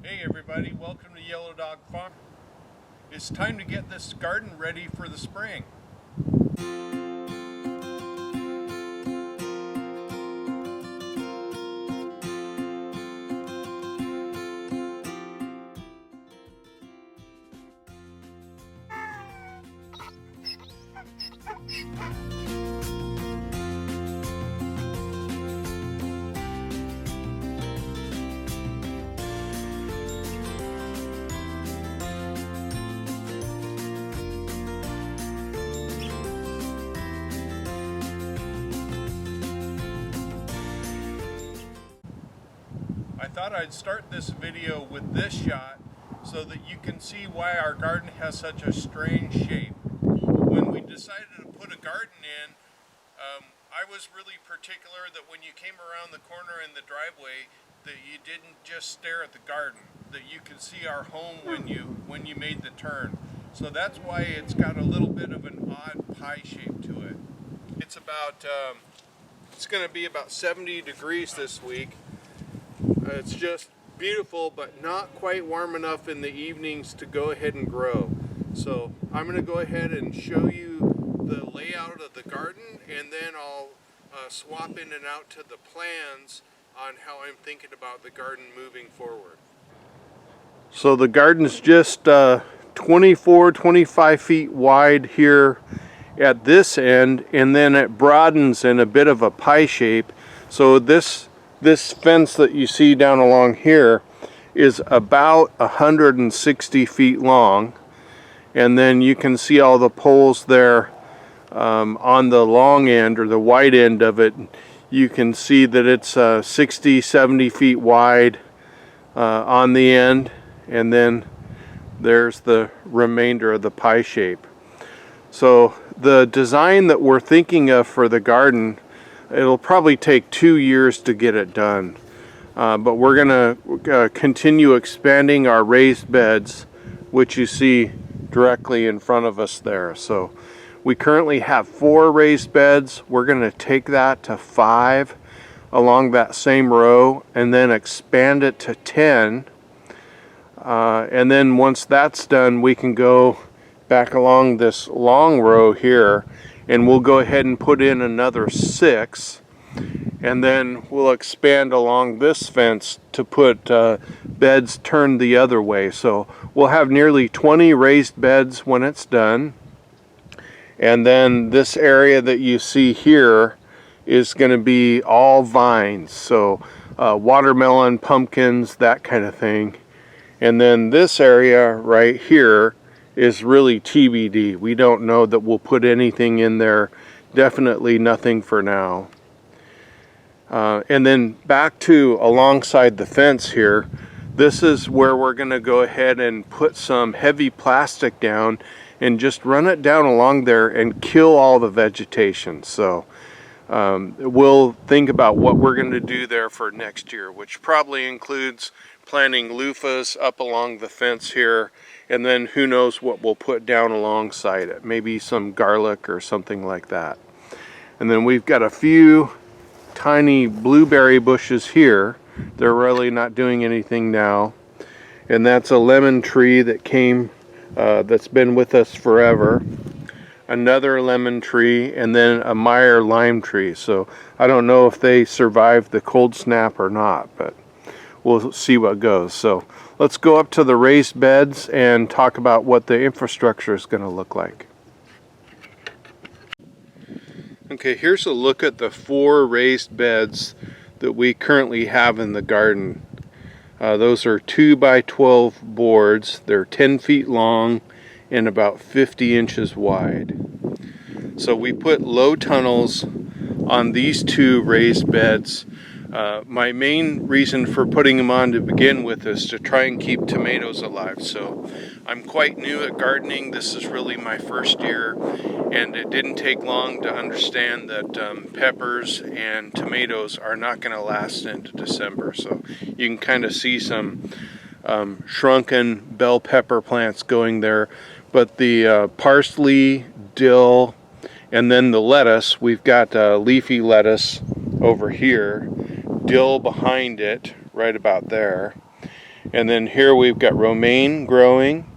Hey everybody, welcome to Yellow Dog Farm. It's time to get this garden ready for the spring. I thought I'd start this video with this shot so that you can see why our garden has such a strange shape. When we decided to put a garden in, I was really particular that when you came around the corner in the driveway that you didn't just stare at the garden, that you could see our home when you made the turn. So that's why it's got a little bit of an odd pie shape to it. It's going to be about 70 degrees this week. It's just beautiful, but not quite warm enough in the evenings to go ahead and grow. So I'm going to go ahead and show you the layout of the garden, and then I'll swap in and out to the plans on how I'm thinking about the garden moving forward. So the garden's just 25 feet wide here at this end, and then it broadens in a bit of a pie shape. So this fence that you see down along here is about 160 feet long, and then you can see all the poles there on the long end or the wide end of it. You can see that it's 60-70 feet wide on the end, and then there's the remainder of the pie shape. So the design that we're thinking of for the garden, it'll probably take 2 years to get it done, but we're gonna continue expanding our raised beds, which you see directly in front of us there. So we currently have 4 raised beds. We're gonna take that to 5 along that same row, and then expand it to 10, and then once that's done, we can go back along this long row here, and we'll go ahead and put in another 6, and then we'll expand along this fence to put beds turned the other way. So we'll have nearly 20 raised beds when it's done. And then this area that you see here is going to be all vines, so watermelon, pumpkins, that kind of thing. And then this area right here is really TBD. We don't know that we'll put anything in there. Definitely nothing for now. And then back to alongside the fence here, this is where we're going to go ahead and put some heavy plastic down and just run it down along there and kill all the vegetation. So we'll think about what we're going to do there for next year, which probably includes planting loofahs up along the fence here, and then who knows what we'll put down alongside it. Maybe some garlic or something like that. And then we've got a few tiny blueberry bushes here. They're really not doing anything now. And that's a lemon tree that came, that's been with us forever. Another lemon tree, and then a Meyer lime tree. So I don't know if they survived the cold snap or not, but we'll see what goes. So let's go up to the raised beds and talk about what the infrastructure is going to look like. Okay, here's a look at the 4 raised beds that we currently have in the garden. Those are 2 by 12 boards. They're 10 feet long and about 50 inches wide. So we put low tunnels on these 2 raised beds. My main reason for putting them on to begin with is to try and keep tomatoes alive. So I'm quite new at gardening. This is really my first year, and it didn't take long to understand that peppers and tomatoes are not going to last into December. So you can kind of see some shrunken bell pepper plants going there, but the parsley, dill, and then the lettuce, we've got leafy lettuce over here, dill behind it right about there, And then here we've got romaine growing,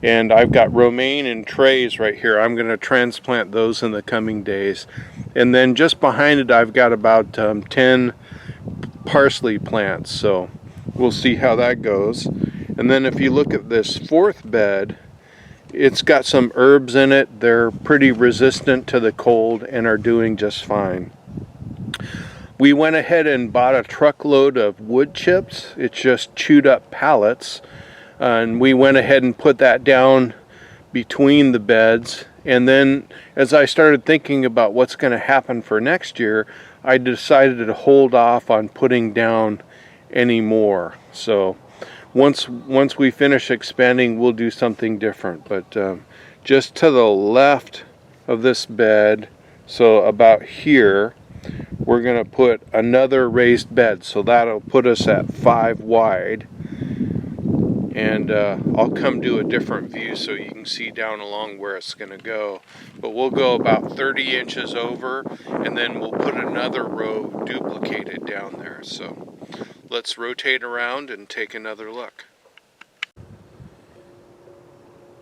and I've got romaine in trays right here. I'm going to transplant those in the coming days. And then just behind it I've got about 10 parsley plants, so we'll see how that goes. And then if you look at this fourth bed, it's got some herbs in it. They're pretty resistant to the cold and are doing just fine. We went ahead and bought a truckload of wood chips. It's just chewed up pallets, and we went ahead and put that down between the beds. And then as I started thinking about what's going to happen for next year, I decided to hold off on putting down any more. So once we finish expanding, we'll do something different. But just to the left of this bed, so about here, we're going to put another raised bed. So that'll put us at 5 wide. And I'll come do a different view so you can see down along where it's going to go. But we'll go about 30 inches over, and then we'll put another row duplicated down there. So let's rotate around and take another look.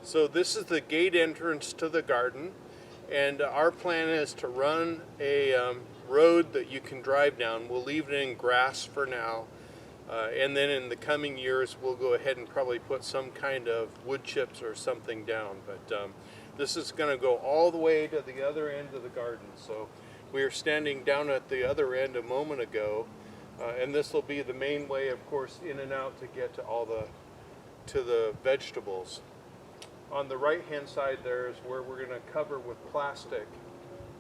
So this is the gate entrance to the garden, and our plan is to run a road that you can drive down. We'll leave it in grass for now. And then in the coming years, we'll go ahead and probably put some kind of wood chips or something down. But this is going to go all the way to the other end of the garden. So we were standing down at the other end a moment ago, and this will be the main way, of course, in and out to get to the vegetables. On the right-hand side there is where we're going to cover with plastic,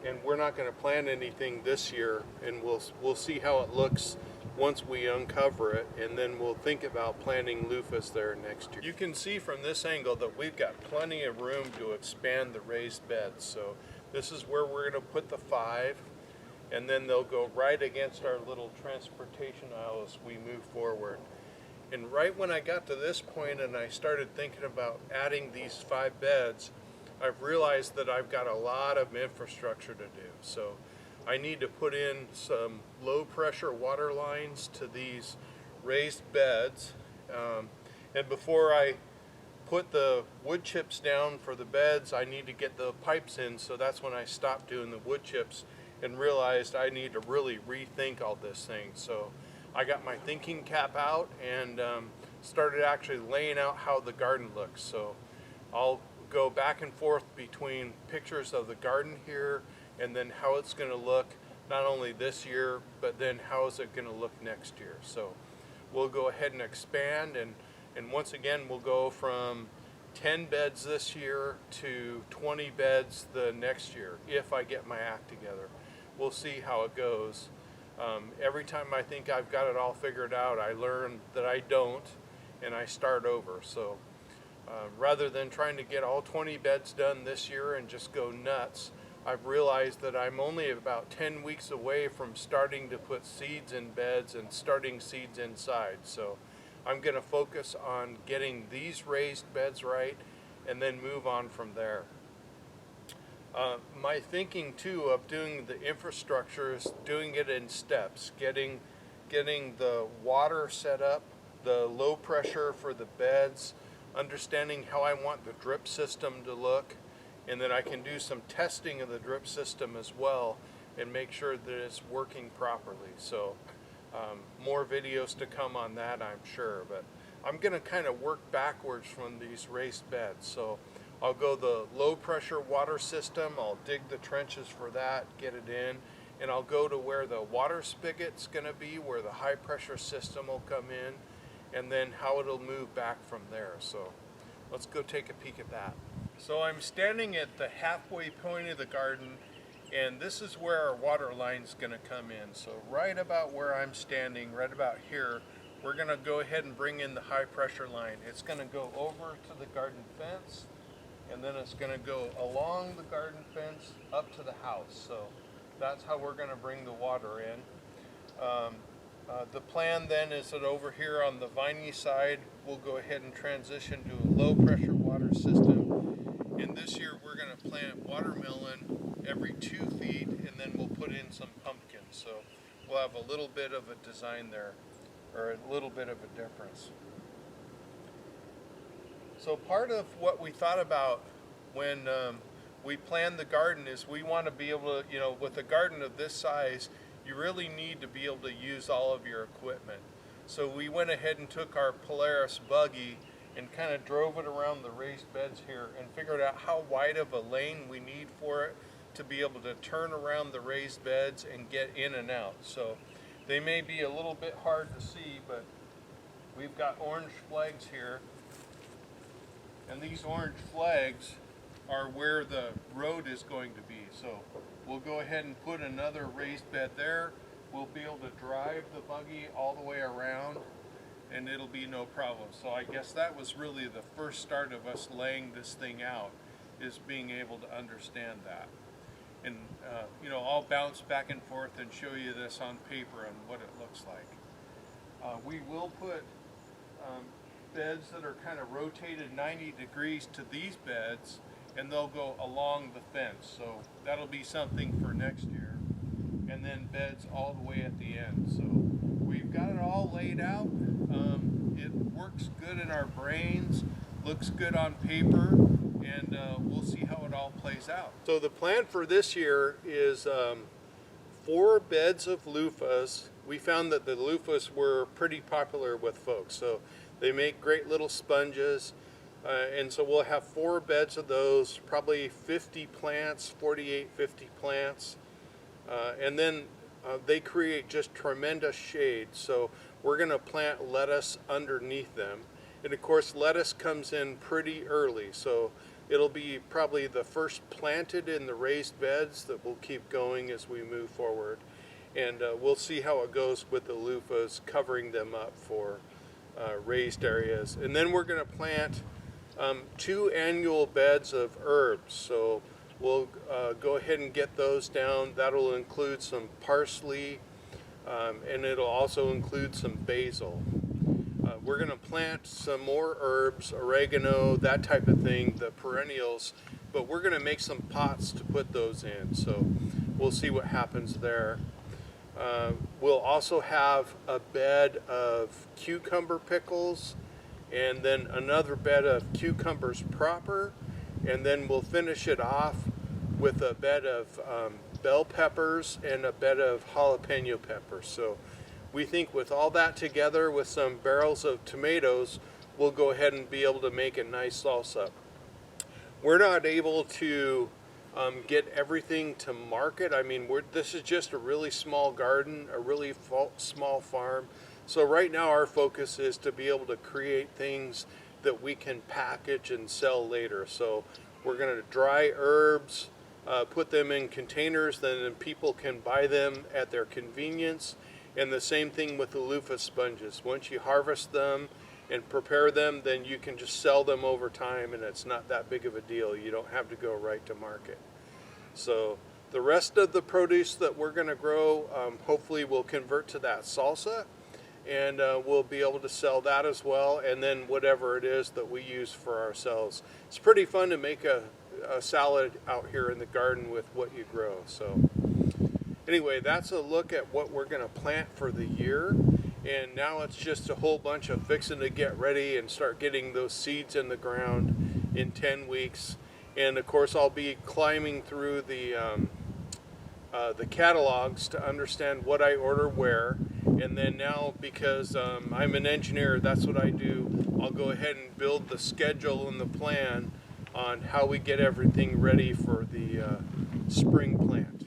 and we're not going to plant anything this year, and we'll see how it looks once we uncover it, and then we'll think about planting loofahs there next year. You can see from this angle that we've got plenty of room to expand the raised beds. So this is where we're going to put the 5, and then they'll go right against our little transportation aisle as we move forward. And right when I got to this point and I started thinking about adding these 5 beds, I've realized that I've got a lot of infrastructure to do. So I need to put in some low pressure water lines to these raised beds. And before I put the wood chips down for the beds, I need to get the pipes in. So that's when I stopped doing the wood chips and realized I need to really rethink all this thing. So I got my thinking cap out and started actually laying out how the garden looks. So I'll go back and forth between pictures of the garden here and then how it's going to look not only this year, but then how is it going to look next year. So we'll go ahead and expand, and once again we'll go from 10 beds this year to 20 beds the next year if I get my act together. We'll see how it goes. Every time I think I've got it all figured out, I learn that I don't, and I start over. So rather than trying to get all 20 beds done this year and just go nuts, I've realized that I'm only about 10 weeks away from starting to put seeds in beds and starting seeds inside. So I'm going to focus on getting these raised beds right and then move on from there. My thinking too of doing the infrastructure is doing it in steps, getting the water set up, the low pressure for the beds, understanding how I want the drip system to look, and then I can do some testing of the drip system as well and make sure that it's working properly. So more videos to come on that, I'm sure, but I'm going to kind of work backwards from these raised beds. So I'll go the low pressure water system, I'll dig the trenches for that, get it in, and I'll go to where the water spigot's going to be, where the high pressure system will come in, and then how it'll move back from there. So let's go take a peek at that. So I'm standing at the halfway point of the garden, and this is where our water line's going to come in. So right about where I'm standing, right about here, we're going to go ahead and bring in the high pressure line. It's going to go over to the garden fence, and then it's going to go along the garden fence up to the house. So that's how we're going to bring the water in. The plan then is that over here on the viney side, we'll go ahead and transition to a low pressure water system. And this year we're going to plant watermelon every 2 feet, and then we'll put in some pumpkins. So we'll have a little bit of a design there, or a little bit of a difference. So part of what we thought about when we planned the garden is we want to be able to, you know, with a garden of this size, you really need to be able to use all of your equipment. So we went ahead and took our Polaris buggy and kind of drove it around the raised beds here and figured out how wide of a lane we need for it to be able to turn around the raised beds and get in and out. So they may be a little bit hard to see, but we've got orange flags here, and these orange flags are where the road is going to be. So we'll go ahead and put another raised bed there. We'll be able to drive the buggy all the way around and it'll be no problem. So I guess that was really the first start of us laying this thing out, is being able to understand that. And you know, I'll bounce back and forth and show you this on paper and what it looks like. We will put beds that are kind of rotated 90 degrees to these beds, and they'll go along the fence. So that'll be something for next year. And then beds all the way at the end. So we've got it all laid out. It works good in our brains, looks good on paper, and we'll see how it all plays out. So the plan for this year is 4 beds of loofahs. We found that the loofahs were pretty popular with folks, so they make great little sponges, and so we'll have 4 beds of those, probably 50 plants, 48, 50 plants, and then they create just tremendous shade. So we're going to plant lettuce underneath them, and of course lettuce comes in pretty early, so it'll be probably the first planted in the raised beds that will keep going as we move forward. And we'll see how it goes with the loofahs, covering them up for raised areas. And then we're going to plant 2 annual beds of herbs. So we'll go ahead and get those down. That'll include some parsley, and it'll also include some basil. We're going to plant some more herbs, oregano, that type of thing, the perennials, but we're going to make some pots to put those in. So we'll see what happens there. We'll also have a bed of cucumber pickles, and then another bed of cucumbers proper, and then we'll finish it off with a bed of bell peppers and a bed of jalapeno peppers. So we think with all that together with some barrels of tomatoes, we'll go ahead and be able to make a nice salsa. We're not able to get everything to market. I mean, this is just a really small garden, a really small farm. So right now our focus is to be able to create things that we can package and sell later. So we're going to dry herbs, put them in containers, then people can buy them at their convenience. And the same thing with the loofah sponges. Once you harvest them and prepare them, then you can just sell them over time, and it's not that big of a deal. You don't have to go right to market. So the rest of the produce that we're going to grow, hopefully we'll convert to that salsa, and we'll be able to sell that as well, and then whatever it is that we use for ourselves. It's pretty fun to make a salad out here in the garden with what you grow. So anyway, that's a look at what we're going to plant for the year. And now it's just a whole bunch of fixing to get ready and start getting those seeds in the ground in 10 weeks. And of course I'll be climbing through the catalogs to understand what I order where. And then now, because I'm an engineer, that's what I do, I'll go ahead and build the schedule and the plan on how we get everything ready for the spring plant.